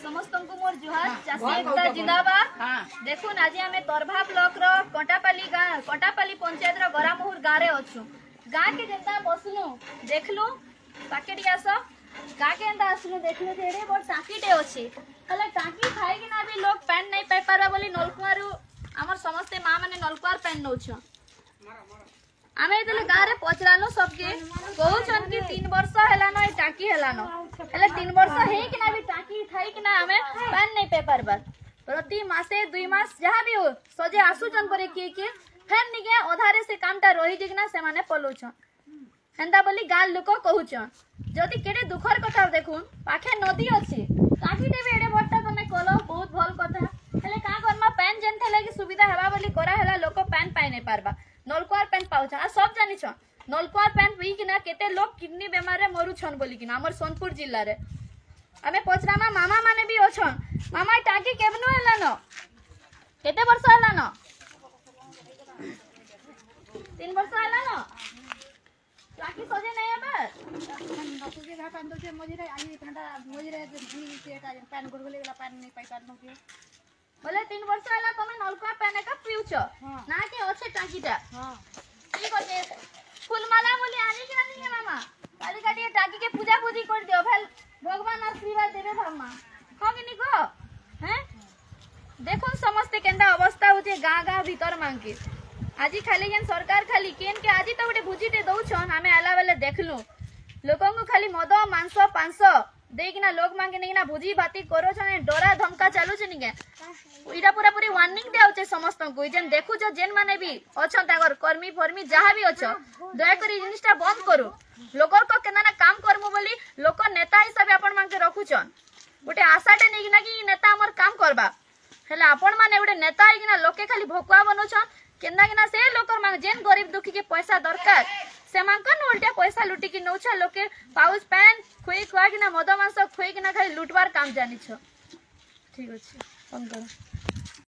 समस्त को मोर जुहार चासी एकता जिंदाबाद। देखुन आज आमे तरभा ब्लॉक रो कंटापाली पंचायत रो गरामुहुर गाँव रे अच्छु। गाँ के जेता बसलु देखलु पाकेट आस गाँ के एंता आसलु देखलु जे एडे बड़ टाकीटे अछि हले टाकी खाई कि ना भी लोग पैन नहीं पाई पारा बोली नलकुआरु हमर समस्त मां माने नलकुआर पैन नउछ। आमे इतले गाँ रे पचरानु सबके कहउछन कि 3 वर्ष हेलानो ए टाकी हेलानो हेले 3 वर्ष हे कि ना भी टाकी खाई कि ना हमें पैन नहीं पे पारबा। प्रति मासे 2 मास जहाँ भी हो सजे आसुचन परे के फेर निके अधारे से कामटा रही जिकना से माने पलुछन हेंदा बोली गाँ लोक कहउछन। जदि केडे दुखर कथा देखुन पाखे नदी अछि टाकी देबे एडे बट्टा तने कलो बहुत भल कथा हेले का करमा पैन जेन थले कि सुविधा हेबा बोली करा हेला लोक पैन पाई नहीं पारबा नलकुआर पैन पाउछ आ सब जानि छ नलकुआर पैन पी कि ना केते लोग किडनी बीमार रे मरु छन बोली कि ना हमर सोनपुर जिल्ला रे हमें पचरामा मामा माने भी अछन। मामा टाकी केबनो हेला न केते वर्ष हेला न 3 वर्ष हेला न टाकी सजे नहीं हेबा सुजे घा पान दो मजिरे आनी ठंडा मजिरे भी सेटा पैन गुडगले वाला पैन नहीं पाई पान के बोले 3 वर्ष हेला तमे नलकुआर पैन का पिउछ ना के अच्छे टाकीटा हां ठीक होते फूलमाला बोली आनी कि नहीं मामा काली काटी टाकी के पूजा पूजी कर दियो भेल भगवान आशीर्वाद देबे मामा हो कि नहीं को हैं देखो समस्त केंदा अवस्था होते गाँ भीतर मांगे आज खाली जेन सरकार खाली केन के आज तो गोटे भुजीटे दउछन हमें आला बेले देखलु लोकन को खाली मद मांस 500 देकिना लोग मांगे नेकिना भुजी भाती करो छने डरा धमका चालू छनी के इडा पूरा पूरी वार्निंग देउचे समस्त को जेन देखु जो जेन माने भी अछन तागर कर्मी फर्मी जहां भी अछ दया करी जिनिसटा बंद करू लोकर को केना ना काम करमु बोली लोक नेता हिसाब अपन मांगे रखुछन गोटे आशाटे नेकिना कि नेता हमर काम करबा हेला अपन माने गोटे नेता आइकिना लोके खाली भोकुआ बनोछन केना किना से लोकर मांग जेन गरीब दुखी के पैसा दरकार से मांकन उल्टा पैसा लुटी कि नौछा लोके पाउच पैन खुई खुआ किना मद मांस खुई किना खाली लुटवार काम जानि छ। ठीक अछि फोन करो।